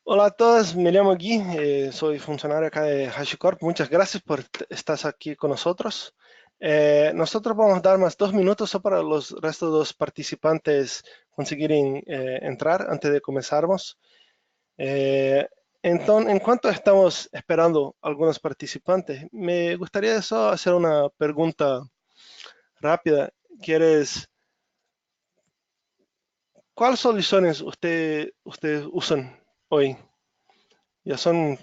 Hola a todos, me llamo Gui, soy funcionario acá de HashiCorp. Muchas gracias por estar aquí con nosotros. Nosotros vamos a dar más 2 minutos solo para los restos de los participantes conseguirem entrar antes de comenzarmos. Entonces, en cuanto estamos esperando algunos participantes, me gustaría solo hacer una pregunta rápida. ¿Quieres, ¿Cuáles soluciones ustedes usan hoy? Ya son.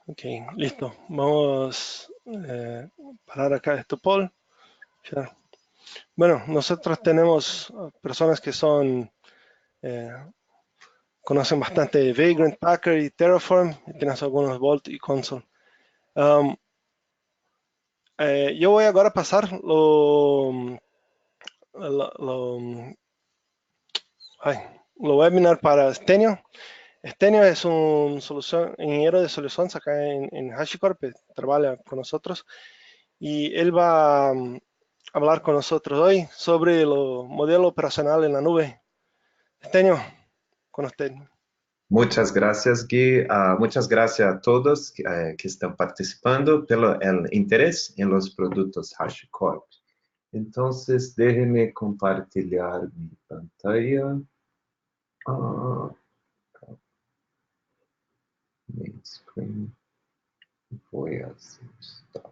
Ok, listo. Vamos a parar acá este poll. Ya. Bueno, nosotros tenemos personas que eh, conocen bastante Vagrant, Packer y Terraform. Y tienes algunos Vault y Console. Um, yo voy ahora a pasar lo, ay, lo webinar para Stenio. Stenio es un ingeniero de soluciones acá en HashiCorp, que trabaja con nosotros. Y él va a hablar con nosotros hoy sobre el modelo operacional en la nube. Estenio, con usted. Muchas gracias, Gui. Muchas gracias a todos que están participando pelo el interés en los productos HashiCorp. Entonces, déjenme compartir mi pantalla. Ah, main screen. Voy a hacer stop.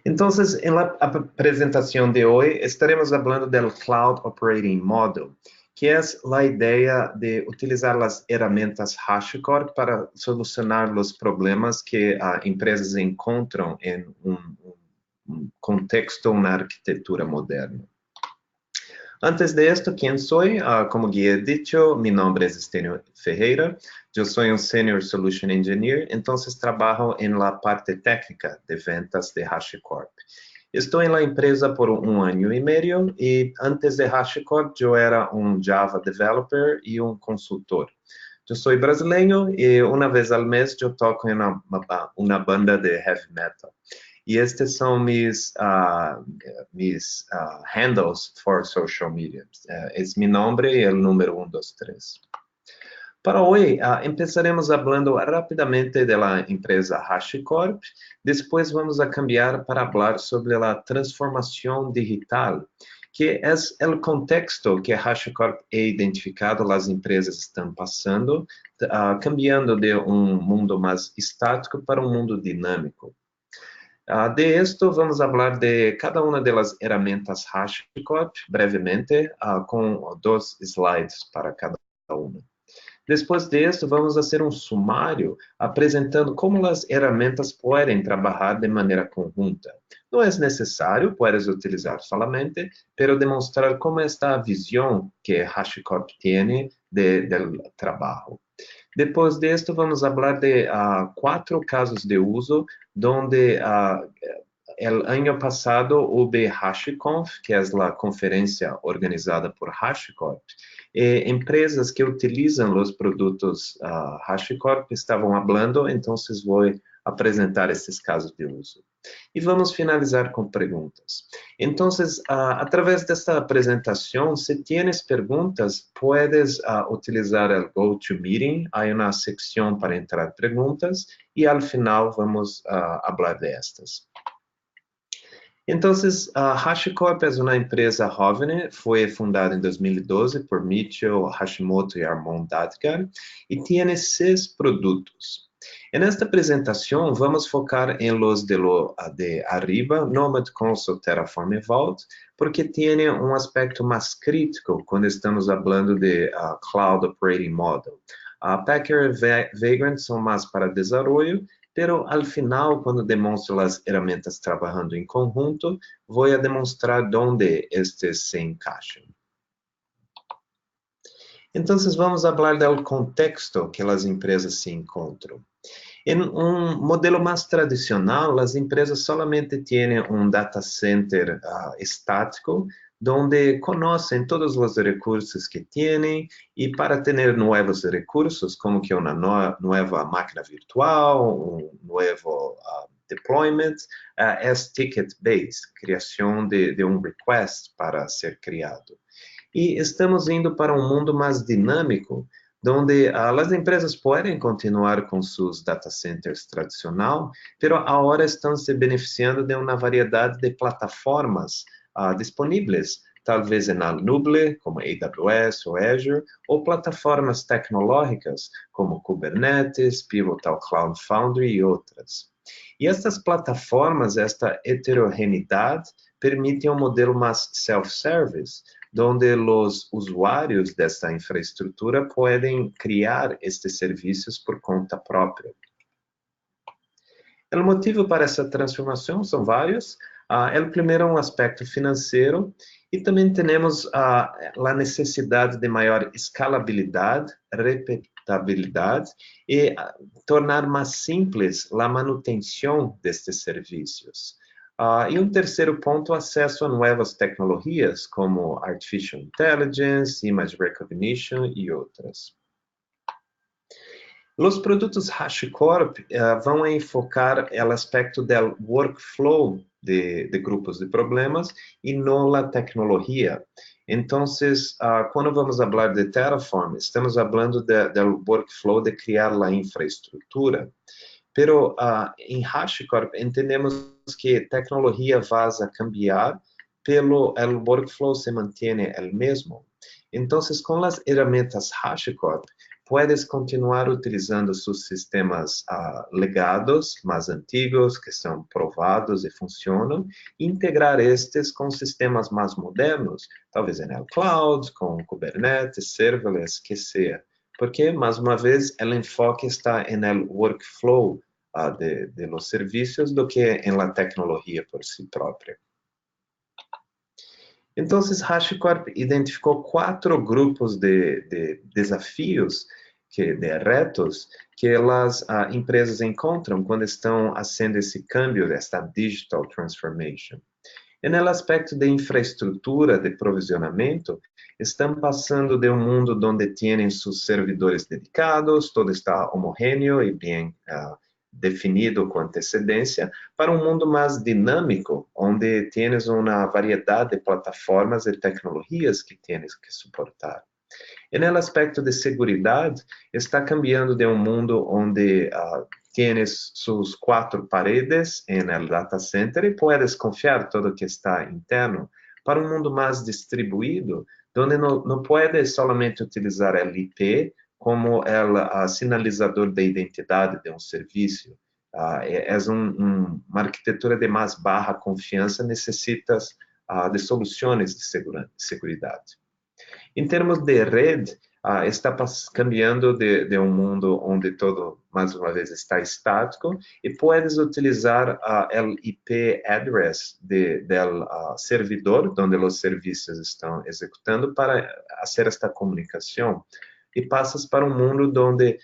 Entonces, en la presentación de hoy estaremos hablando del Cloud Operating Model, que es la idea de utilizar las herramientas HashiCorp para solucionar los problemas que empresas encontram en un contexto, una arquitectura moderna. Antes de esto, ¿quién soy? Como ya he dicho, mi nombre es Estenio Ferreira. Yo soy un Senior Solution Engineer, entonces trabajo en la parte técnica de ventas de HashiCorp. Estoy en la empresa por 1 año y medio y antes de HashiCorp yo era un Java developer y un consultor. Yo soy brasileño y una vez al mes yo toco en una banda de heavy metal. Y estes são mis handles for social media. Es mi nombre y el número 1, 2, 3. Para hoy, empezaremos hablando rapidamente de la empresa HashiCorp. Depois vamos a cambiar para falar sobre a transformação digital, que é o contexto que a HashiCorp ha identificado as empresas estão passando, cambiando de um mundo mais estático para um mundo dinâmico. De esto vamos falar de cada uma das ferramentas HashiCorp brevemente, com 2 slides para cada uma. Depois disso, vamos fazer um sumário apresentando como as ferramentas podem trabalhar de maneira conjunta. Não é necessário, podes utilizar solamente, pero demonstrar como está a visão que HashiCorp tem do trabalho. Depois disto, vamos falar de 4 casos de uso, onde el ano passado houve HashiConf, que é a conferência organizada por HashiCorp. Empresas que utilizam os produtos HashiCorp estavam falando, então vou apresentar esses casos de uso. E vamos finalizar com perguntas. Então, através desta apresentação, se tienes perguntas, puedes utilizar o GoToMeeting. Há uma secção para entrar perguntas e, ao final, vamos falar de estas. Então, a HashiCorp é uma empresa jovem, foi fundada em 2012 por Mitchell Hashimoto e Armon Dadgar, e tem 6 produtos. Nesta apresentação, vamos focar em los de arriba, Nomad Console, Terraform e Vault, porque tem um aspecto mais crítico quando estamos falando de Cloud Operating Model. Packer e Vagrant são mais para desenvolvimento, pero al final, quando demonstro as ferramentas trabalhando em conjunto, vou demonstrar onde estes se encaixam. Então, vamos falar do contexto que as empresas se encontram. Em um modelo mais tradicional, as empresas solamente têm um data center estático, onde conhecem todos os recursos que têm, e para ter novos recursos, como que uma nova máquina virtual, um novo deployment, é ticket-based, criação de um request para ser criado. E estamos indo para um mundo mais dinâmico, onde as empresas podem continuar com seus data centers tradicionais, mas agora estão se beneficiando de uma variedade de plataformas disponíveis, talvez na nuvem, como AWS ou Azure, ou plataformas tecnológicas, como Kubernetes, Pivotal Cloud Foundry e outras. E estas plataformas, esta heterogeneidade, permitem um modelo mais self-service, onde os usuários dessa infraestrutura podem criar estes serviços por conta própria. O motivo para essa transformação são vários. O primeiro é um aspecto financeiro, e também temos a necessidade de maior escalabilidade, repetibilidade e tornar mais simples a manutenção destes serviços. E um terceiro ponto, acesso a novas tecnologias, como Artificial Intelligence, Image Recognition e outras. Os produtos HashiCorp vão enfocar o aspecto do workflow de grupos de problemas e não a tecnologia. Então, quando vamos falar de Terraform, estamos falando do workflow de criar a infraestrutura. Pero em HashiCorp entendemos que a tecnologia vai cambiar, pelo o workflow se mantém o mesmo. Então, com as ferramentas HashiCorp, puedes continuar utilizando seus sistemas legados, mais antigos, que são provados e funcionam, e integrar estes com sistemas mais modernos, talvez no cloud, com Kubernetes, serverless, que seja. Porque, mais uma vez, o enfoque está no workflow de los serviços do que em la tecnologia por si própria. Então, HashiCorp identificou 4 grupos de desafios, de retos, que as empresas encontram quando estão fazendo esse câmbio, esta digital transformation. E no aspecto de infraestrutura, de provisionamento, estão passando de um mundo onde têm seus servidores dedicados, todo está homogêneo e bem definido com antecedência, para um mundo mais dinâmico, onde tienes uma variedade de plataformas e tecnologias que tienes que suportar. E no aspecto de segurança, está cambiando de um mundo onde tienes suas 4 paredes no data center e puedes confiar todo que está interno, para um mundo mais distribuído, onde não puedes solamente utilizar o IP como o sinalizador de identidade de um serviço. É uma arquitetura de mais baixa confiança, necessitas de soluções de segurança. Em termos de rede, está cambiando de um mundo onde todo, mais uma vez, está estático, e puedes utilizar o IP address do servidor, onde os serviços estão executando, para fazer esta comunicação. E passas para um mundo onde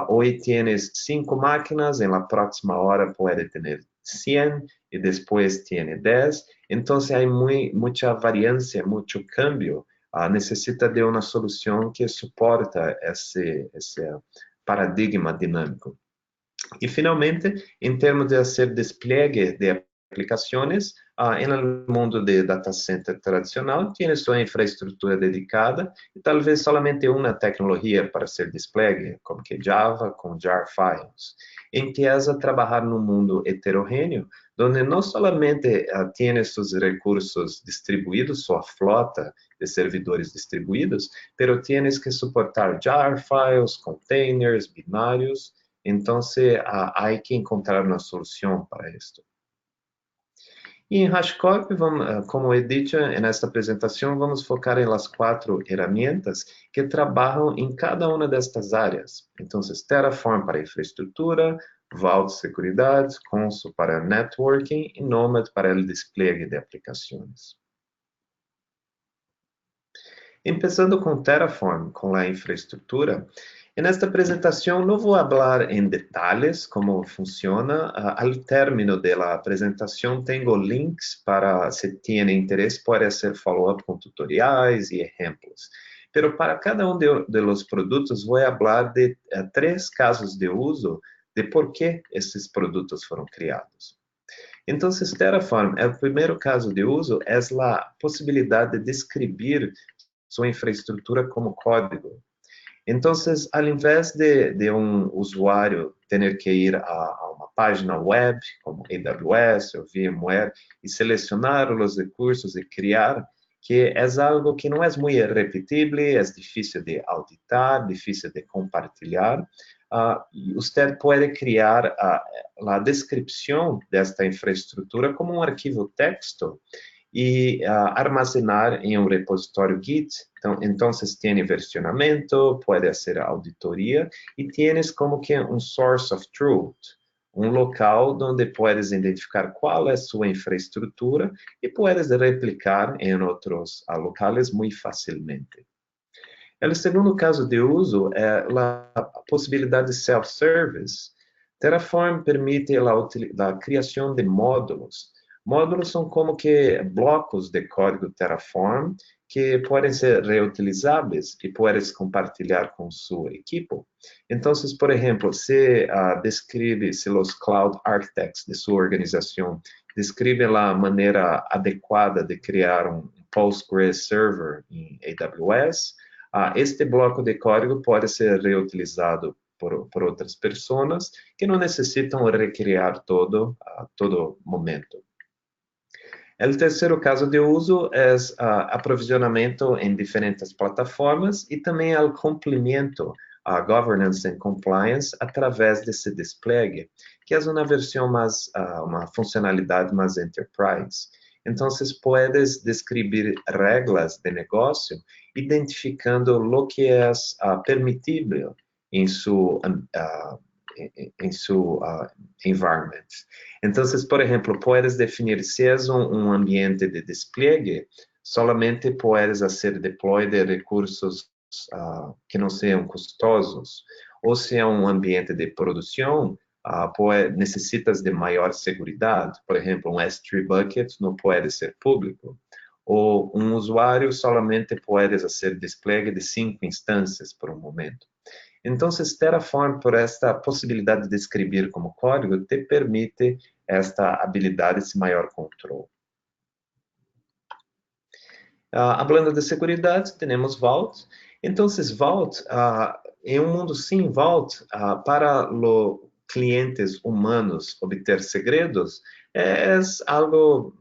hoje tienes 5 máquinas, em la próxima hora pode ter 100, e depois tiene 10. Então, há muita variância, muito cambio. Necessita de uma solução que suporta esse paradigma dinâmico. E, finalmente, em termos de fazer despliegue de aplicações, no mundo de data center tradicional, tem sua infraestrutura dedicada e talvez somente uma tecnologia para ser despliegue, como que Java com jar files. Empieza a trabalhar num mundo heterogêneo, onde não somente tem seus recursos distribuídos, sua flota de servidores distribuídos, pero tienes que suportar jar files, containers, binários. Então, há que encontrar uma solução para isto. E em HashiCorp, como he dicho nesta apresentação, vamos focar em las 4 ferramentas que trabalham em cada uma destas áreas. Então, Terraform para infraestrutura, Vault seguridade, Consul para networking e Nomad para o despliegue de aplicações. Começando com Terraform, com a infraestrutura, nesta apresentação não vou falar em detalhes como funciona. Ao término da apresentação, tenho links para, se tiverem interesse, pode ser follow-up com tutoriais e exemplos. Pero para cada de los produtos, vou falar de 3 casos de uso de por que esses produtos foram criados. Então, Terraform, o primeiro caso de uso é a possibilidade de descrever sua infraestrutura como código. Então, ao invés de usuário ter que ir a uma página web, como AWS ou VMware, e selecionar os recursos e criar, que é algo que não é muito repetível, é difícil de auditar, difícil de compartilhar, você pode criar a descrição desta infraestrutura como um arquivo texto e armazenar em um repositório Git. Então, tem versionamento, pode ser auditoria e tienes como que um source of truth, um local onde puedes identificar qual é sua infraestrutura e puedes replicar em outros locais muito facilmente. O segundo caso de uso é a possibilidade de self-service. Terraform permite a criação de módulos. Módulos são como que blocos de código Terraform que podem ser reutilizáveis e puedes compartilhar com sua equipe. Então, por exemplo, se os Cloud Architects de sua organização descrevem a maneira adequada de criar um Postgres server em AWS, este bloco de código pode ser reutilizado por outras pessoas que não necessitam recriar todo momento. O terceiro caso de uso é aprovisionamento em diferentes plataformas e também o complemento a governance and compliance através desse despliegue, que é uma versão uma funcionalidade mais enterprise. Então, puedes descrever regras de negócio, identificando o que é permitível em seu environment. Então, por exemplo, puedes definir se é um ambiente de despliegue, solamente puedes fazer deploy de recursos que não sejam custosos, ou se é um ambiente de produção, necessitas de maior segurança. Por exemplo, um S3 bucket não pode ser público, ou um usuário solamente pode fazer despliegue de 5 instâncias por um momento. Então, Terraform, por esta possibilidade de escrever como código, te permite esta habilidade, esse maior controle. Falando de segurança, temos Vault. Então, Vault, em um mundo sem Vault, para os clientes humanos obter segredos, é algo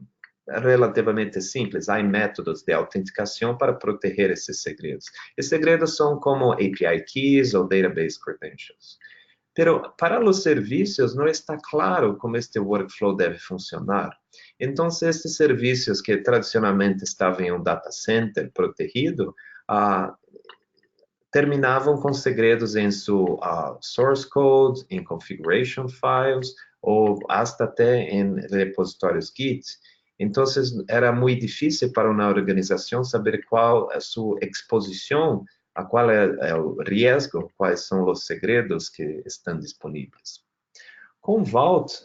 relativamente simples. Há métodos de autenticação para proteger esses segredos. E segredos são como API keys ou database credentials. Pero para os serviços não está claro como este workflow deve funcionar. Então, estes serviços que tradicionalmente estavam em um data center protegido, terminavam com segredos em seu source code, em configuration files, ou até em repositórios Git. Então, era muito difícil para uma organização saber qual é a sua exposição, qual é o risco, quais são os segredos que estão disponíveis. Com Vault,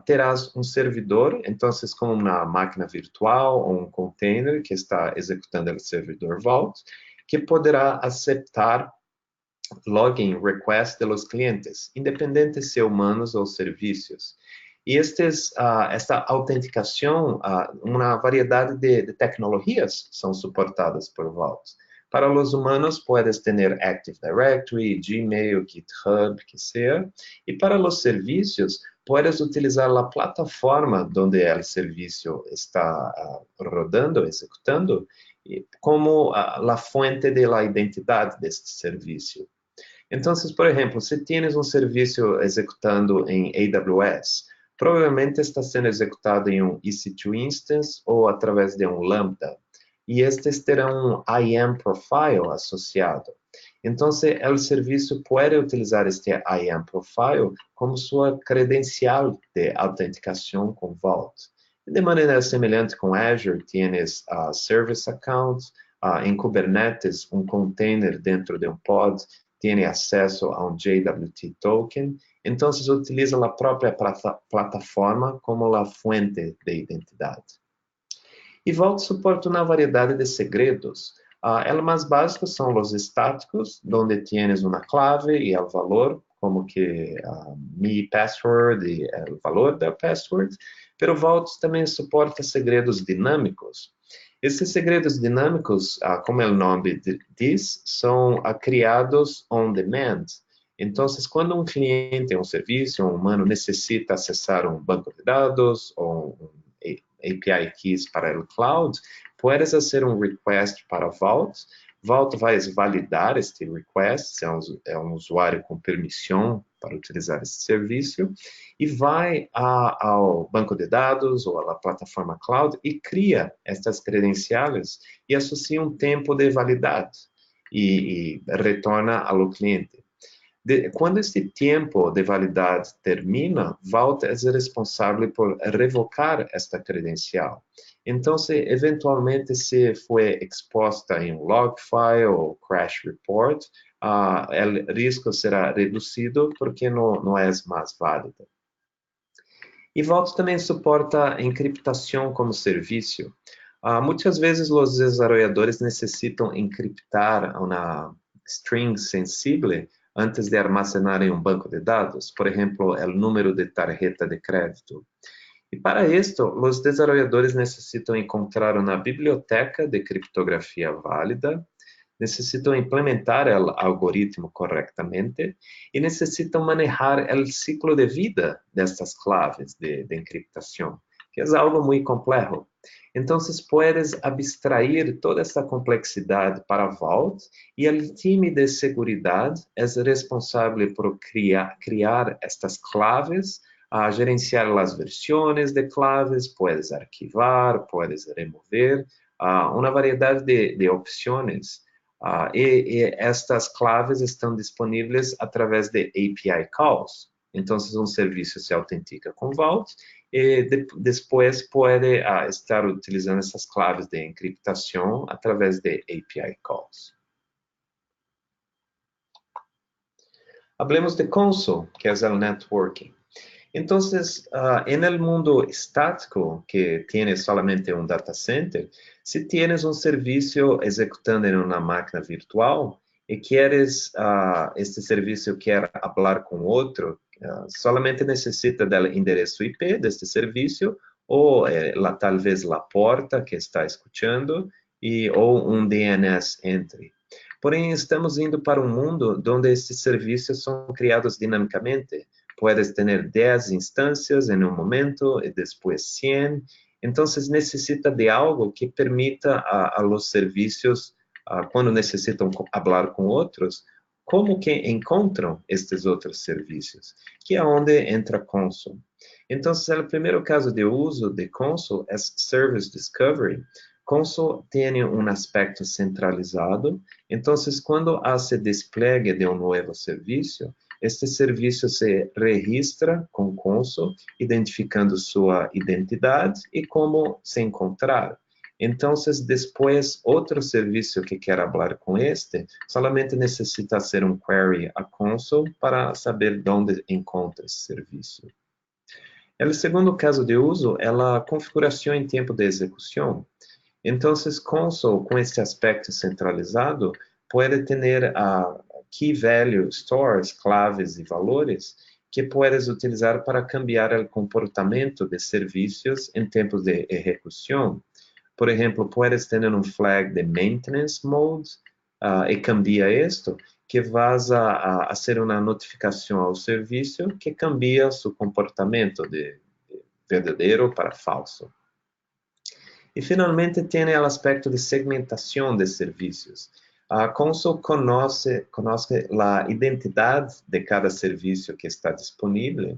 terás um servidor, então, como uma máquina virtual ou um container que está executando o servidor Vault, que poderá aceitar login request de los clientes, independente se humanos ou serviços. E esta autenticação, uma variedade de tecnologias são suportadas por Vault. Para os humanos, puedes ter Active Directory, Gmail, GitHub, que seja. E para os serviços, puedes utilizar a plataforma onde o serviço está rodando, executando, como a fonte da identidade deste serviço. Então, por exemplo, se tienes um serviço executando em AWS, provavelmente está sendo executado em um EC2 instance ou através de um Lambda. E estes terão um IAM profile associado. Então, o serviço pode utilizar este IAM profile como sua credencial de autenticação com Vault. De maneira semelhante com Azure, tienes Service Account, em Kubernetes, um container dentro de um pod, tem acesso a um JWT token, então utiliza a própria plataforma como a fonte de identidade. E Vault suporta uma variedade de segredos. Os mais básicos são os estáticos, onde tienes uma clave e o valor, como que mi password e o valor da password, pero Vault também suporta segredos dinâmicos. Esses segredos dinâmicos, como o nome diz, são criados on demand. Então, quando um cliente, um serviço, um humano necessita acessar um banco de dados ou um API keys para o cloud, puedes fazer um request para Vault. Vault vai validar este request, se é um usuário com permissão para utilizar esse serviço, e vai ao banco de dados ou à plataforma cloud e cria estas credenciais e associa um tempo de validade e retorna ao cliente. Quando este tempo de validade termina, Vault é responsável por revocar esta credencial. Então, eventualmente, se foi exposta em um log file ou crash report, o risco será reduzido porque não é mais válida. E Vault também suporta encriptação como serviço. Muitas vezes, os desenvolvedores necessitam encriptar uma string sensível antes de armazenar em um banco de dados, por exemplo, o número de tarjeta de crédito. E para isto, os desenvolvedores necessitam encontrar uma biblioteca de criptografia válida, necessitam implementar o algoritmo corretamente e necessitam manejar o ciclo de vida destas claves de encriptação, que é algo muito complexo. Então, puedes abstrair toda essa complexidade para Vault e o time de segurança é responsável por criar estas claves, gerenciar as versões de claves, puedes arquivar, puedes remover, uma variedade de opções. E estas claves estão disponíveis através de API calls. Então, um serviço se autentica com Vault e depois pode estar utilizando essas claves de encriptação através de API calls. Hablemos de Consul, que é o networking. Então, no mundo estático, que tem somente um data center, se tienes um serviço executando em uma máquina virtual e queres, este serviço quer falar com outro, solamente necessita do endereço IP deste serviço ou talvez a porta que está escutando ou um DNS entry. Porém, estamos indo para um mundo onde estes serviços são criados dinamicamente. Puedes ter 10 instâncias em um momento e depois 100. Então, necessita de algo que permita a los serviços, quando necessitam falar com outros, como que encontram estes outros serviços, que é onde entra Consul. Então, o primeiro caso de uso de Consul é Service Discovery. Consul tem um aspecto centralizado, então, quando se despliegue de um novo serviço, este serviço se registra com Consul, identificando sua identidade e como se encontrar. Então, depois, outro serviço que quer falar com este, solamente necessita fazer um query a Consul para saber onde encontra esse serviço. O segundo caso de uso é a configuração em tempo de execução. Então, Consul, com este aspecto centralizado, pode ter key value stores, claves e valores, que puedes utilizar para cambiar o comportamento de serviços em tempos de execução. Por exemplo, puedes ter um flag de maintenance mode e cambia isto, que vas a fazer uma notificação ao serviço que cambia seu comportamento de verdadeiro para falso. E finalmente tem o aspecto de segmentação de serviços. A Consul conoce a identidade de cada serviço que está disponível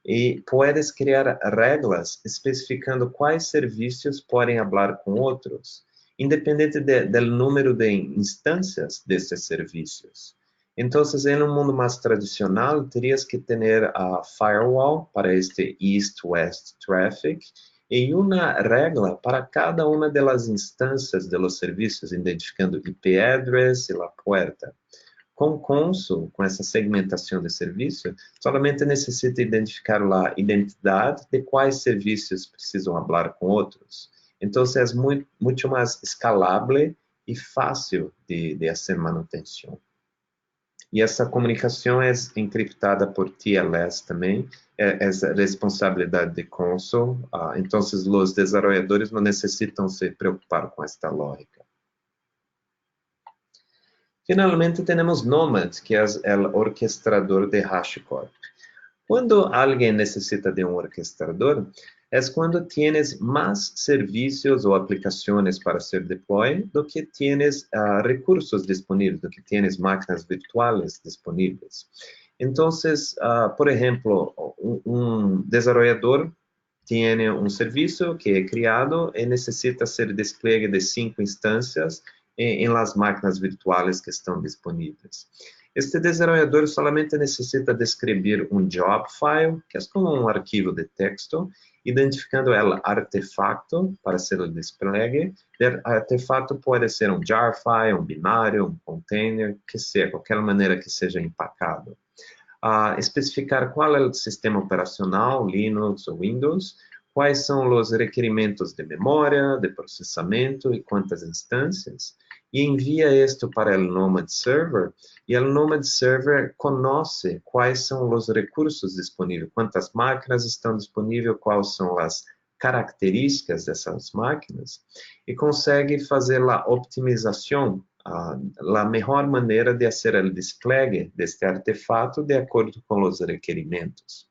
e puedes criar regras especificando quais serviços podem falar com outros, independente do número de instâncias desses serviços. Então, em um mundo mais tradicional, terias que ter a firewall para este east-west traffic e uma regra para cada uma das instâncias dos serviços, identificando IP address e a porta. Com Consul, com essa segmentação de serviço, somente necessita identificar a identidade de quais serviços precisam falar com outros. Então, é muito mais escalável e fácil de fazer manutenção. E essa comunicação é encriptada por TLS também, é responsabilidade de Consul, então os desenvolvedores não necessitam se preocupar com esta lógica. Finalmente, temos Nomad, que é o orquestrador de HashiCorp. Quando alguém necessita de um orquestrador, é quando tienes mais serviços ou aplicações para ser deploy do que tienes recursos disponíveis, do que tienes máquinas virtuais disponíveis. Então, por exemplo, um desenvolvedor tem um serviço que é criado e necessita ser despliegue de 5 instâncias em las máquinas virtuais que estão disponíveis. Este desenvolvedor solamente necessita descrever um job file, que é como um arquivo de texto, identificando o artefato para ser o despliegue. O artefato pode ser um jar file, um binário, um container, que seja, qualquer maneira que seja empacado. Especificar qual é o sistema operacional, Linux ou Windows, quais são os requerimentos de memória, de processamento e quantas instâncias, e envia isto para o Nomad Server, e o Nomad Server conhece quais são os recursos disponíveis, quantas máquinas estão disponíveis, quais são as características dessas máquinas, e consegue fazer a optimização, a melhor maneira de fazer o despliegue deste artefato de acordo com os requerimentos.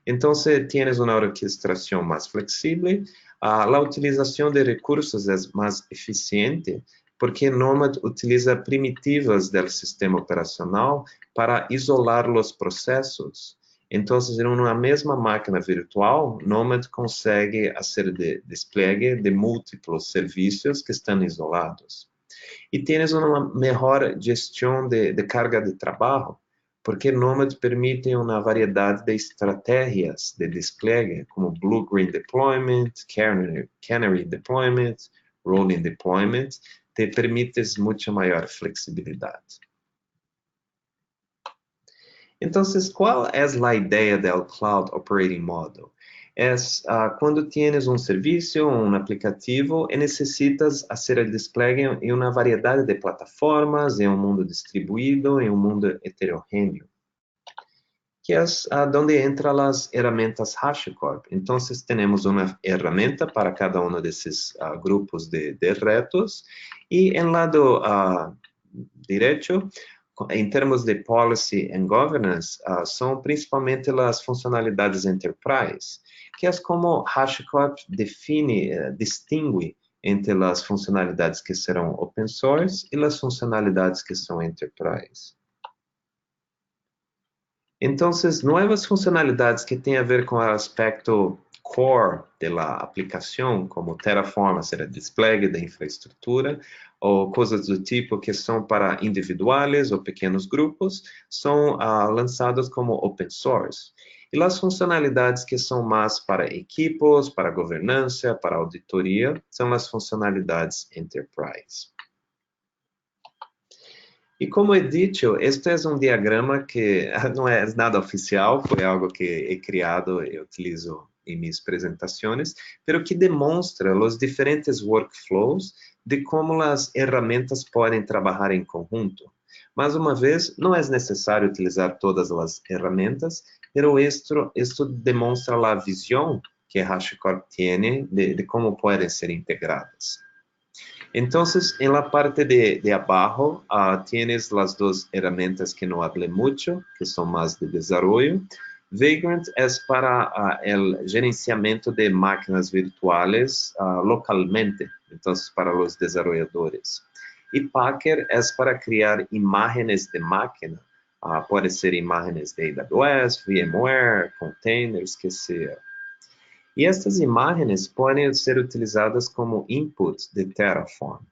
Então, se tienes uma orquestração mais flexível, a utilização de recursos é mais eficiente, porque Nomad utiliza primitivas do sistema operacional para isolar os processos. Então, em uma mesma máquina virtual, Nomad consegue fazer despliegue de múltiplos serviços que estão isolados. E tienes uma melhor gestão de carga de trabalho, porque Nomad permite uma variedade de estratégias de despliegue, como Blue-Green Deployment, Canary Deployment, Rolling Deployment, te permite muita maior flexibilidade. Então, qual é a ideia do Cloud Operating Model? É quando tienes um serviço, um aplicativo e necessitas fazer o despliegue em uma variedade de plataformas, em um mundo distribuído, em um mundo heterogêneo, que é onde entram as ferramentas HashiCorp. Então, temos uma ferramenta para cada um desses grupos de retos, e em lado direito, em termos de policy and governance, são principalmente as funcionalidades enterprise, que é como HashiCorp distingue entre as funcionalidades que serão open source e as funcionalidades que são enterprise. Então, novas funcionalidades que têm a ver com o aspecto core da aplicação, como Terraform, fazer despliegue da infraestrutura, ou coisas do tipo que são para individuais ou pequenos grupos, são lançadas como open source. E as funcionalidades que são mais para equipos, para governança, para auditoria, são as funcionalidades enterprise. E como é dito, este é um diagrama que não é nada oficial, foi algo que é criado e utilizo em minhas apresentações, mas que demonstra os diferentes workflows de como as ferramentas podem trabalhar em conjunto. Mais uma vez, não é necessário utilizar todas as ferramentas, mas isto demonstra a visão que HashiCorp tem de como podem ser integradas. Entonces, en la parte de abajo, tienes las dos herramientas que no hablé mucho, que son más de desarrollo. Vagrant es para el gerenciamiento de máquinas virtuales localmente, entonces para los desarrolladores. Y Packer es para crear imágenes de máquina, puede ser imágenes de AWS, VMware, containers, que sea. E estas imagens podem ser utilizadas como input de Terraform.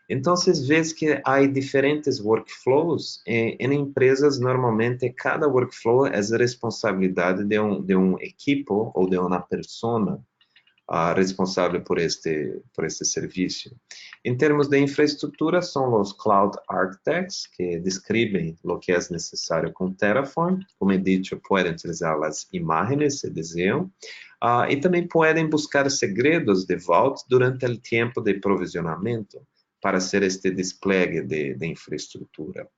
Então, vês que há diferentes workflows em empresas. Normalmente, cada workflow é a responsabilidade de um equipo ou de uma pessoa responsável por este serviço. Em termos de infraestrutura, são os Cloud Architects, que descrevem o que é necessário com Terraform. Como he dicho, podem utilizar as imagens se desejam. E também podem buscar segredos de Vault durante o tempo de provisionamento para hacer este despliegue de infraestrutura.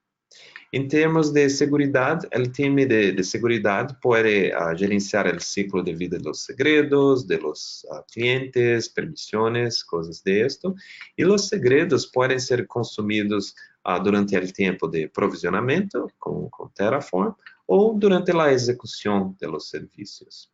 Em termos de seguridade, o time de seguridade pode gerenciar o ciclo de vida dos segredos, de los clientes, permissões, coisas de esto. E os segredos podem ser consumidos durante o tempo de provisionamento com Terraform ou durante a execução de los serviços.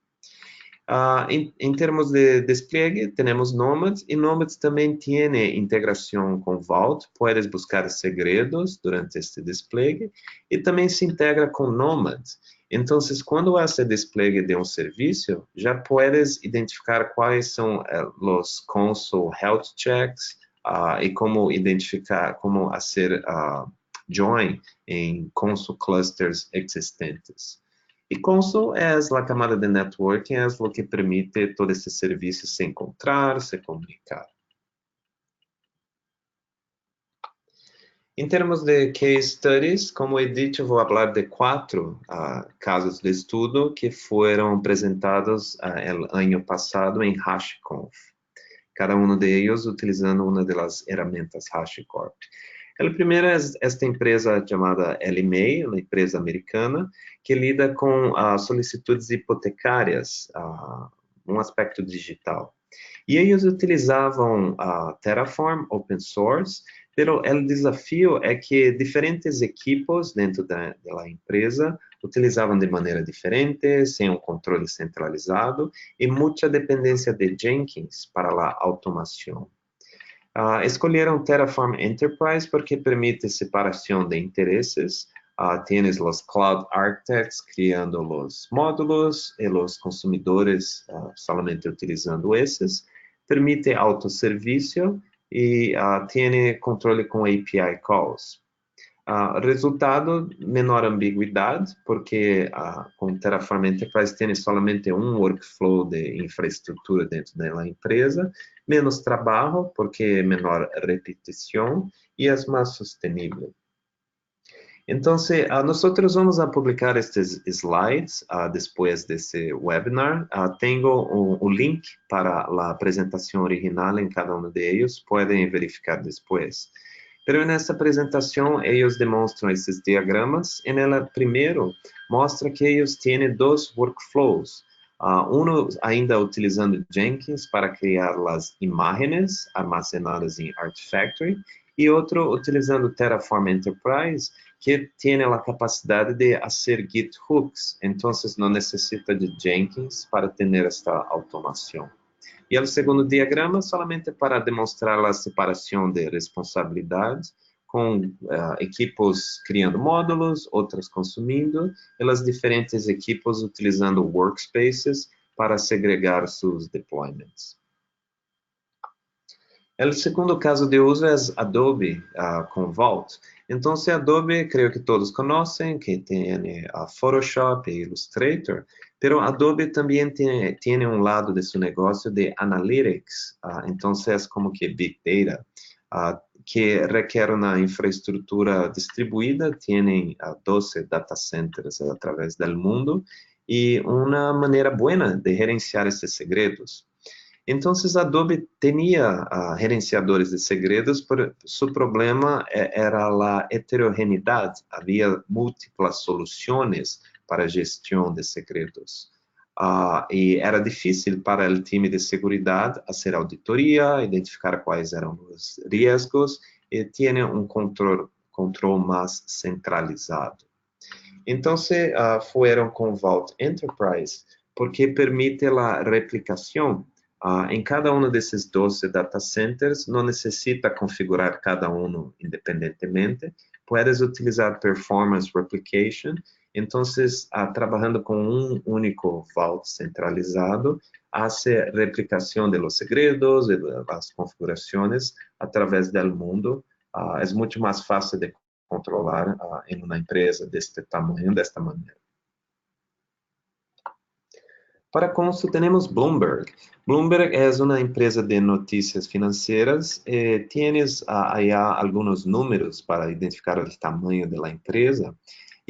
Em termos de despliegue, temos Nomad, e Nomad também tem integração com Vault. Puedes buscar segredos durante este despliegue e também se integra com Nomad. Então, quando hace despliegue de um serviço, já puedes identificar quais são os console health checks e como identificar, como fazer join em console clusters existentes. E Console é a camada de networking, é o que permite todo esse serviço se encontrar, se comunicar. Em termos de case studies, como eu disse, vou falar de 4 casos de estudo que foram apresentados no ano passado em HashiConf. Cada um deles utilizando uma das ferramentas HashiCorp. A primeira é esta empresa chamada Ellie Mae, uma empresa americana, que lida com solicitudes hipotecárias, um aspecto digital. E eles utilizavam Terraform open source, pero o desafio é que diferentes equipos dentro da empresa utilizavam de maneira diferente, sem um controle centralizado e muita dependência de Jenkins para a automação. Escolheram Terraform Enterprise porque permite separação de interesses. Tienes os Cloud Architects criando os módulos e os consumidores somente utilizando esses. Permite autosserviço e tem controle com API calls. Resultado, menor ambiguidade, porque com Terraform Enterprise tem somente um workflow de infraestrutura dentro da empresa, menos trabalho, porque menor repetição e é mais sustentável. Então, nós vamos publicar estes slides depois desse webinar. Tenho o link para a apresentação original em cada um deles, podem verificar depois. Pero nessa apresentação, eles demonstram esses diagramas. E nela, primeiro, mostra que eles têm 2 workflows. Um ainda utilizando Jenkins para criar as imagens armazenadas em Artifactory, e outro utilizando Terraform Enterprise, que tem a capacidade de fazer Git hooks. Então, não necessita de Jenkins para ter esta automação. E o segundo diagrama, somente para demonstrar a separação de responsabilidades, com equipos criando módulos, outras consumindo, e as diferentes equipos utilizando workspaces para segregar seus deployments. O segundo caso de uso é Adobe com Vault. Então, Adobe, creio que todos conhecem, que tem Photoshop e Illustrator, pero Adobe também tem lado de seu negócio de Analytics. Então, é como que Big Data, que requer uma infraestrutura distribuída, tem 12 data centers através do mundo, e uma maneira boa de gerenciar esses segredos. Entonces, Adobe tenía gerenciadores de segredos, pero su problema era la heterogeneidad. Había múltiples soluciones para gestión de segredos. Y era difícil para el time de seguridad hacer auditoría, identificar cuáles eran los riesgos y tiene un control más centralizado. Entonces, fueron con Vault Enterprise porque permite la replicación. Em cada um desses 12 data centers, não necessita configurar cada um independentemente, puedes utilizar Performance Replication, então, trabalhando com um único Vault centralizado, hace replicação de los segredos, de las configurações através do mundo. É muito mais fácil de controlar em uma empresa deste tamanho, desta maneira. Para Consul temos Bloomberg. Bloomberg é uma empresa de notícias financeiras. Tienes allá alguns números para identificar o tamanho da empresa.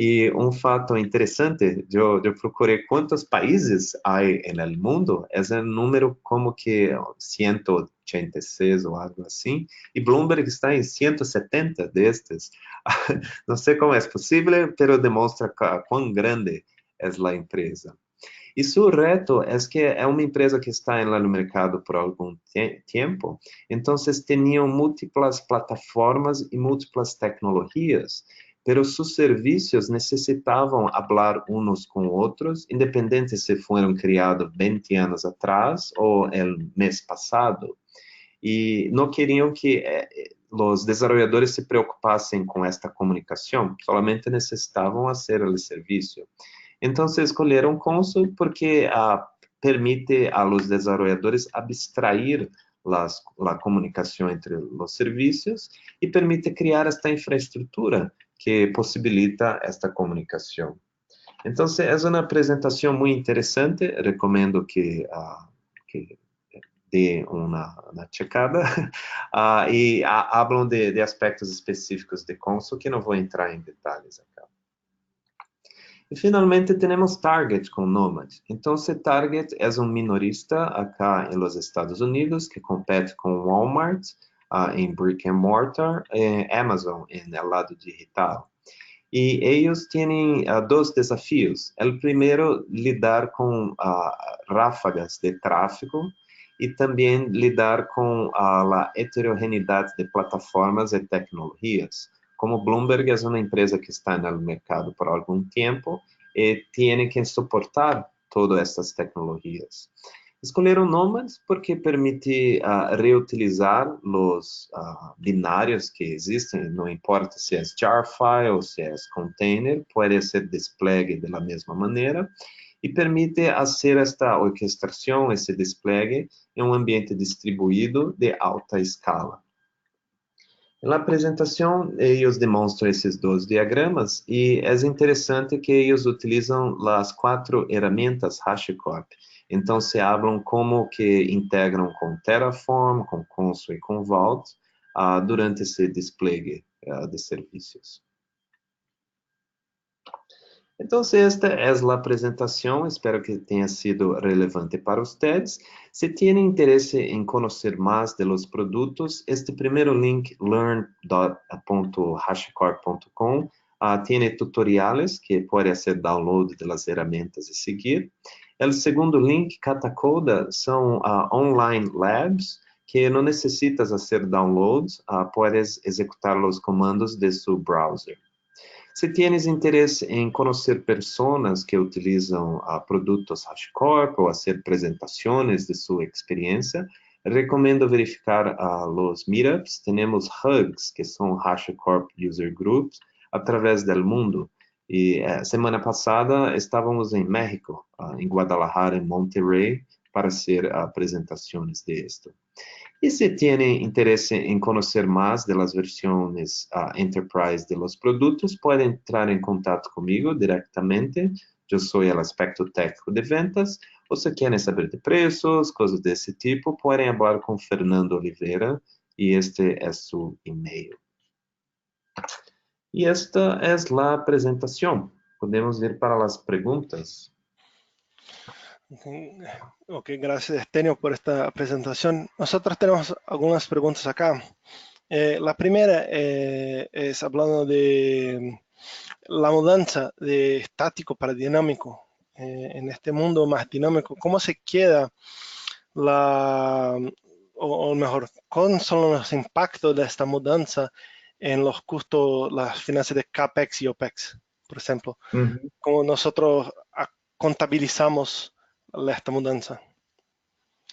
E um fato interessante, eu procurei quantos países há no mundo. É um número como que 186 ou algo assim. E Bloomberg está em 170 destes. Não sei como é possível, mas demonstra quão grande é a empresa. E seu reto é que é uma empresa que está no mercado por algum tempo, então tinham múltiplas plataformas e múltiplas tecnologias, mas seus serviços necessitavam falar uns com outros, independente se foram criados 20 anos atrás ou no mês passado. E não queriam que os desenvolvedores se preocupassem com esta comunicação, solamente necessitavam fazer o serviço. Então, escolheram Consul porque permite a los desarrolladores abstrair a comunicação entre os serviços e permite criar esta infraestrutura que possibilita esta comunicação. Então, é uma apresentação muito interessante, recomendo que dê uma checada, e falam de aspectos específicos de Consul que não vou entrar em detalhes aqui. E finalmente temos Target com Nomad. Então, Target é um minorista acá nos Estados Unidos que compete com Walmart em brick and mortar e Amazon no lado digital. E eles têm dois desafios. O primeiro, lidar com ráfagas de tráfego e também lidar com a heterogeneidade de plataformas e tecnologias. Como Bloomberg é uma empresa que está no mercado por algum tempo e tem que suportar todas essas tecnologias. Escolheram Nomad porque permite reutilizar os binários que existem, não importa se é jar file ou se é container, pode ser despliegue da mesma maneira e permite fazer esta orquestração, esse despliegue em um ambiente distribuído de alta escala. Na apresentação, eles demonstram esses dois diagramas e é interessante que eles utilizam as 4 ferramentas HashiCorp. Então, se falam como que integram com Terraform, com Consul e com Vault durante esse despliegue de serviços. Então, esta é a apresentação, espero que tenha sido relevante para vocês. Se têm interesse em conhecer mais de los produtos, este primeiro link, learn.hashicorp.com, tem tutoriais que podem ser download das ferramentas e seguir. O segundo link, Catacoda, são online labs que não necessitas fazer downloads, podes executar os comandos de seu browser. Se tienes interesse em conhecer pessoas que utilizam produtos HashiCorp ou fazer apresentações de sua experiência, recomendo verificar os meetups. Temos Hugs, que são HashiCorp User Groups, através do mundo. E semana passada estávamos em México, em Guadalajara, em Monterrey, para fazer apresentações de esto. E se têm interesse em conhecer mais das versões Enterprise de los produtos, podem entrar em contato comigo diretamente. Eu sou o aspecto técnico de ventas. Ou se querem saber de preços, coisas desse tipo, podem falar com Fernando Oliveira e este é seu e-mail. E esta é a apresentação. Podemos ir para as perguntas. Ok, gracias, Estenio, por esta presentación. Nosotros tenemos algunas preguntas acá. La primera es hablando de la mudanza de estático para dinámico. En este mundo más dinámico, ¿cómo se queda la, o mejor, cuáles son los impactos de esta mudanza en los costos, las finanzas de CAPEX y OPEX, por ejemplo? Uhum. ¿Cómo nosotros contabilizamos esta mudanza?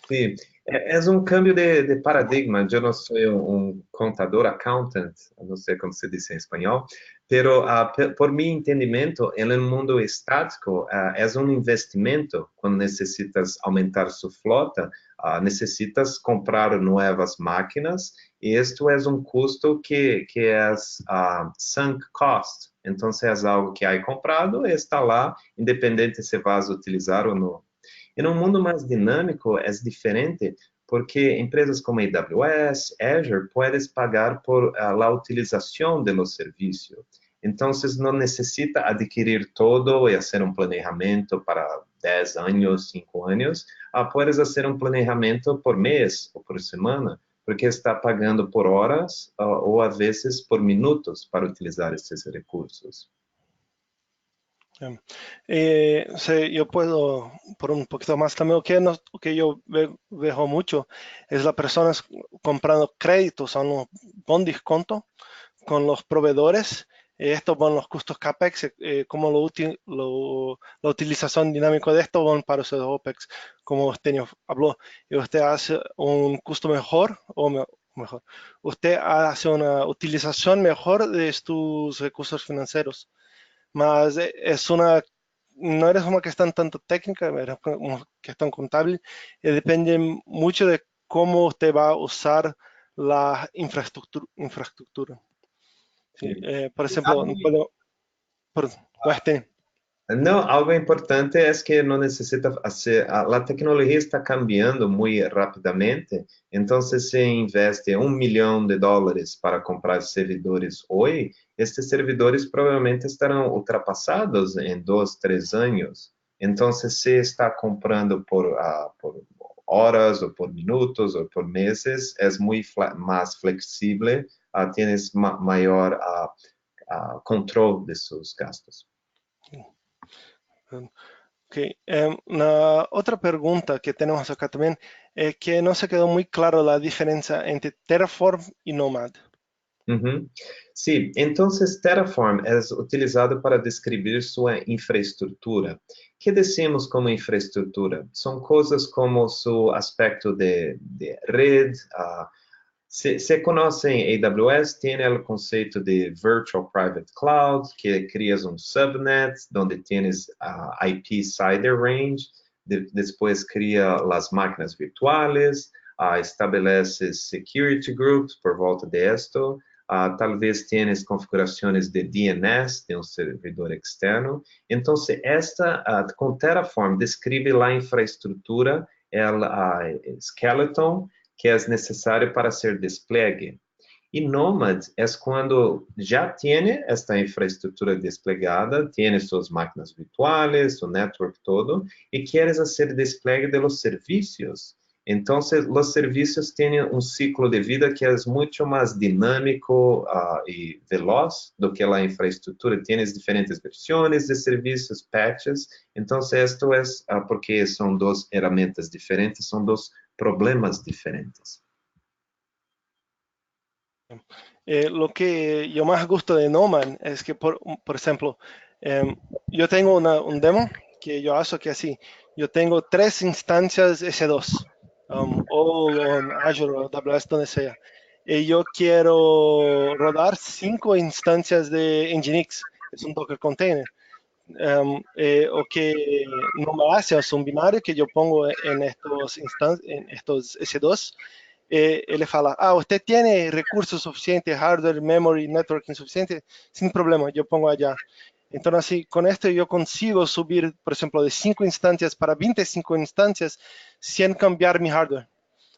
Sim, é um cambio de paradigma. Eu não sou um contador, accountant, não sei como se diz em espanhol, pero por mi entendimento, no mundo estático, é um investimento. Quando necessitas aumentar sua flota, necessitas comprar novas máquinas, e isto é um custo que é sunk cost. Então, é algo que é comprado e está lá, independente se vas utilizar ou não. Em um mundo mais dinâmico é diferente, porque empresas como AWS, Azure, puedes pagar por a utilização de los serviços. Então, não necessita adquirir todo e fazer um planejamento para 10 anos, 5 anos. Puedes fazer um planejamento por mês ou por semana, porque está pagando por horas ou, às vezes, por minutos para utilizar esses recursos. Sí, yo puedo, por un poquito más también, lo que yo veo mucho es las personas comprando créditos a un buen descuento con los proveedores. Estos van los costos CAPEX, como la utilización dinámica de esto van para los OPEX, como usted habló. Y usted hace un costo mejor, mejor, usted hace una utilización mejor de tus recursos financieros. Mas es una, no eres una cuestión tanto técnica, eres una cuestión contable y depende mucho de cómo usted va a usar la infraestructura. Sí, por ejemplo, perdón, este, Não, algo importante é que não necessita fazer, a tecnologia está cambiando muito rapidamente, então se você investe $1 milhão para comprar servidores hoje, estes servidores provavelmente estarão ultrapassados em 2, 3 anos. Então, se você está comprando por horas, ou por minutos, ou por meses, é muito mais flexível, tienes maior controle de seus gastos. ok. Una otra pregunta que tenemos acá también es que no se quedó muy claro la diferencia entre Terraform y Nomad. Uhum. Sim, então Terraform é utilizado para descrever sua infraestrutura. O que decimos como infraestrutura? São coisas como seu aspecto de rede. Se conhecem AWS, tem o conceito de Virtual Private Cloud, que crias um subnet, onde tienes IP Cider Range, depois cria as máquinas virtuais, estabelece security groups por volta de esto. Talvez tenhas configurações de DNS de um servidor externo. Então, com Terraform, descreve a infraestrutura, o skeleton, que é necessário para ser despliegue. E Nomad é quando já tem esta infraestrutura desplegada, tem suas máquinas virtuais, o network todo, e queres fazer despliegue de los serviços. Então, os serviços têm um ciclo de vida que é muito mais dinâmico e veloz do que a infraestrutura. Tienes diferentes versões de serviços, patches. Então, isto é porque são duas ferramentas diferentes, são dois problemas diferentes. Lo que yo más gusto de Nomad es que, por ejemplo, yo tengo un demo que yo hago que así, yo tengo 3 instancias S2, o en Azure o AWS, donde sea, y yo quiero rodar 5 instancias de Nginx, es un Docker container. O que no me hace es un binario que yo pongo en estos S2. Ele fala, usted tiene recursos suficientes, hardware, memory, networking suficiente, sin problema, yo pongo allá. Entonces, así, con esto yo consigo subir, por ejemplo, de 5 instancias para 25 instancias sin cambiar mi hardware.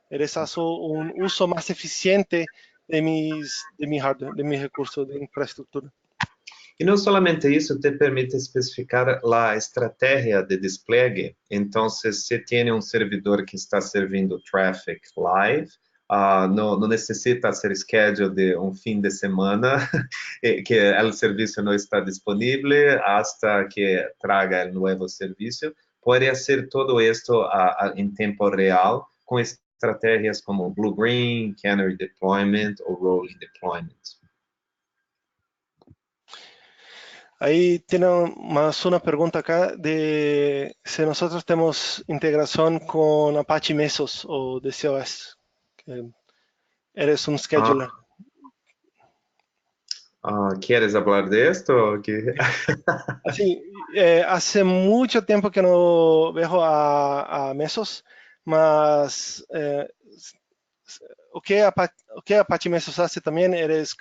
Eres un uso más eficiente de mi hardware, de mis recursos de infraestructura. E não somente isso, te permite especificar a estratégia de despliegue. Então, se você tem um servidor que está servindo traffic live, não necessita ser schedule de um fim de semana, que o serviço não está disponível, hasta que traga o novo serviço. Pode ser todo esto em tempo real, com estratégias como Blue-Green, Canary Deployment ou Rolling Deployment. Ahí tiene más una pregunta acá de si nosotros tenemos integración con Apache Mesos o DCOS. Que eres un scheduler. ¿Quieres hablar de esto? Así, hace mucho tiempo que no veo a Mesos, mas o que Apache Mesos hace también eres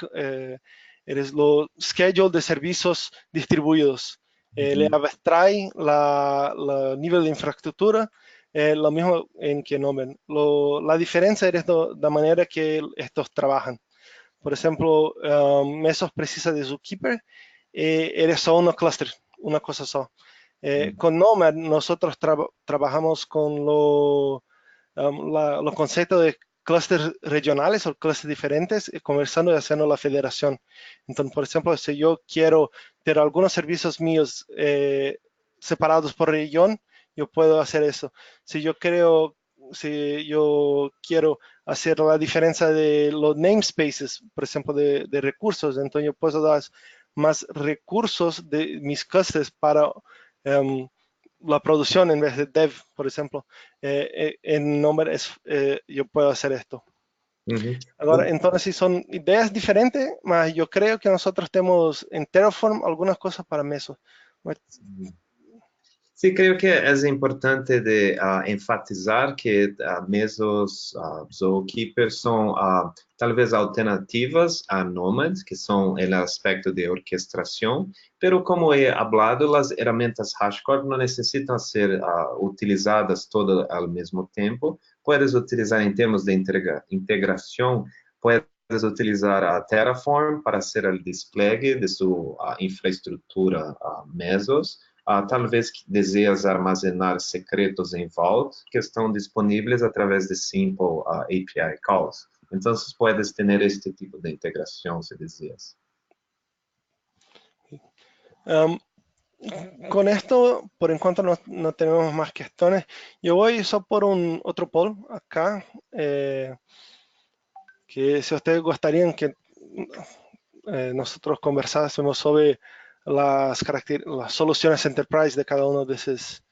lo schedule de servicios distribuidos. Le abstrae la nivel de infraestructura, lo mismo en que Nomen. La diferencia es la manera que estos trabajan. Por exemplo, Mesos precisa de Zookeeper, ele é só um cluster, uma coisa só. Com Nomad, nós trabalhamos com o conceito de clusters regionales ou clusters diferentes, conversando e fazendo a federação. Então, por exemplo, se eu quero ter alguns serviços meus separados por região, eu posso fazer isso. Se eu quero hacer la diferencia de los namespaces, por ejemplo, de recursos. Entonces yo puedo dar más recursos de mis clusters para la producción en vez de dev, por ejemplo. En Nomad yo puedo hacer esto. Ahora, entonces sí son ideas diferentes, mas yo creo que nosotros tenemos en Terraform algunas cosas para Mesos. Sí, creo que es importante de enfatizar que Mesos Zookeeper son tal vez alternativas a Nomad, que son el aspecto de orquestación, pero como he hablado, las herramientas HashiCorp no necesitan ser utilizadas todas al mismo tiempo. Puedes utilizar en términos de integración, puedes utilizar a Terraform para hacer el despliegue de su infraestructura Mesos. Talvez desejas armazenar secretos em Vault que estão disponíveis através de simple API calls. Então, puedes ter este tipo de integração se deseas. Con esto, por enquanto no tenemos más cuestiones. Yo voy solo por otro poll acá, que si ustedes gustarían que nosotros conversásemos sobre las soluciones enterprise de cada uno de esas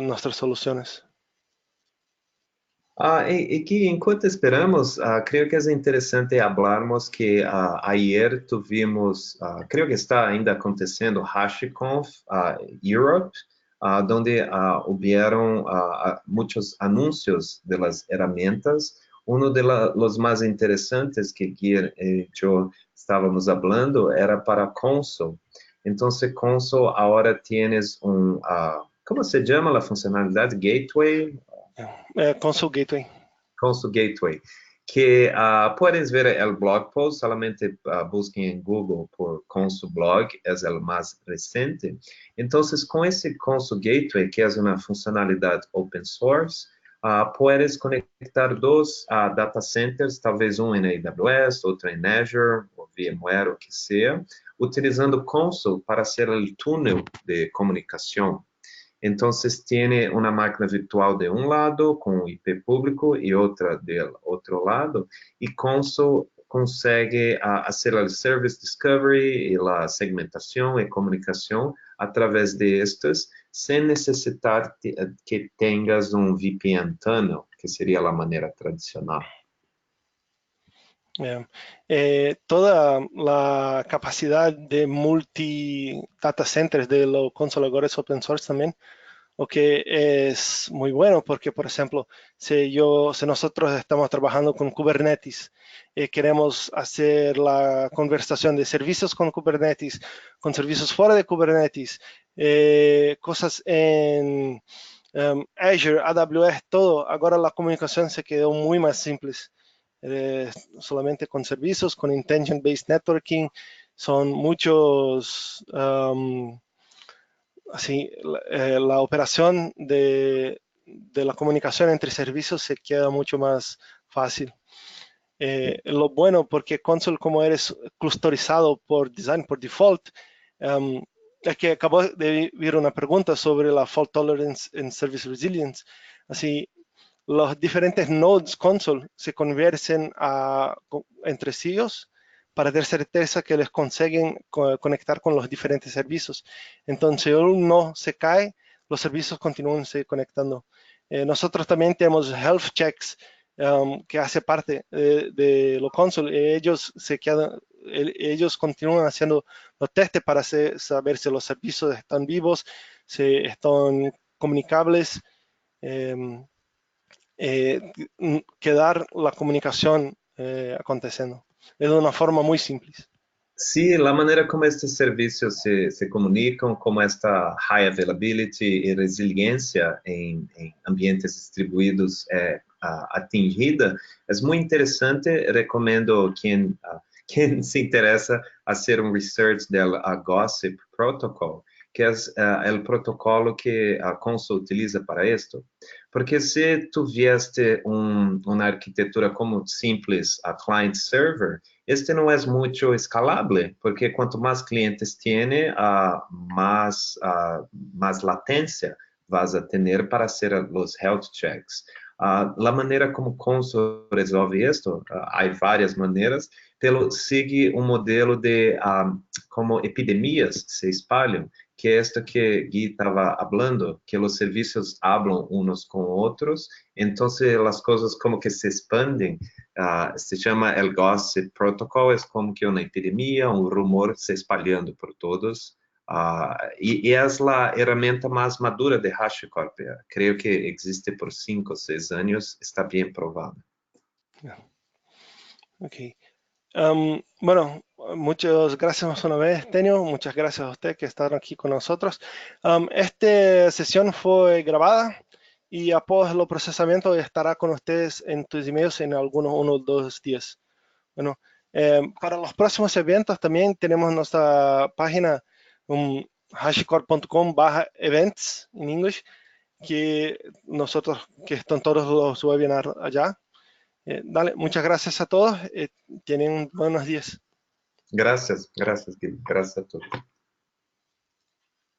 nuestras soluciones. Que enquanto esperamos, creio que é interessante falarmos que ayer tuvimos, creio que está ainda acontecendo, HashiConf Europe, donde hubieron muitos anúncios de las herramientas. Uno de los más interesantes que Guilherme e eu estávamos hablando era para Consul. Entonces, Consul ahora tienes ¿cómo se llama la funcionalidad? Gateway? Consul Gateway. Consul Gateway, que puedes ver el blog post, solamente busquen en Google por Consul Blog, es el más reciente. Entonces, con ese Consul Gateway, que es una funcionalidad open source, puedes conectar dos data centers, talvez um em AWS, outro em Azure, ou VMware, o que seja, utilizando Consul para ser o túnel de comunicação. Entonces tiene una máquina virtual de un lado con IP público y otra del otro lado, y Consul consegue hacer el service discovery y la segmentación y comunicación a través de estas, sin necesitar que tengas un VPN tunnel, que sería la manera tradicional. Toda la capacidad de multi data centers de los consoladores open source también, o que es muy bueno porque, por ejemplo, si nosotros estamos trabajando con Kubernetes, queremos hacer la conversación de servicios con Kubernetes, con servicios fuera de Kubernetes, cosas en Azure, AWS, todo, ahora la comunicación se quedó muy más simple. solamente con servicios, con intention-based networking. Son muchos, así, la operación de la comunicación entre servicios se queda mucho más fácil. Lo bueno, porque Console, como eres clusterizado por design, por default, es que acabo de ver una pregunta sobre la fault tolerance en service resilience. Así, los diferentes nodes Console se conversen entre ellos para tener certeza que les consiguen conectar con los diferentes servicios. Entonces, si uno se cae, los servicios continúan se conectando. Nosotros también tenemos health checks que hace parte de lo console. Ellos continúan haciendo los testes para saber si los servicios están vivos, si están comunicables, quedar la comunicación aconteciendo. Es de una forma muy simple. Sí, la manera como estes serviços se comunicam, como esta high availability e resiliência em ambientes distribuídos é atingida, é muito interessante. Recomendo quem se interessa a ser um research del Gossip Protocol, que é o protocolo que a Consul utiliza para isto. Porque se tu vieste uma arquitetura como simples a client-server, este não é muito escalável, porque quanto mais clientes tiene, mais latência vas a ter para hacer os health checks. A maneira como Consul resolve isto, há várias maneiras, pero sigue um modelo de como epidemias se espalham, que é esto que Gui estava falando, que os serviços hablam unos com outros, então as coisas como que se expandem. Se chama el Gossip Protocol, é como que uma epidemia, um rumor se espalhando por todos. E é a ferramenta mais madura de HashiCorp. Creio que existe por 5 ou 6 anos, está bem provada. Ok. Bueno, muchas gracias una vez, Tenio. Muchas gracias a usted que están aquí con nosotros. Esta sesión fue grabada y después el procesamiento estará con ustedes en tus emails en algunos 1 o 2 días. Bueno, para los próximos eventos también tenemos nuestra página hashicorp.com/events en inglés, que están todos los webinars allá. Dale, muchas gracias a todos. Tienen buenos días. Gracias, Gui. Gracias a todos.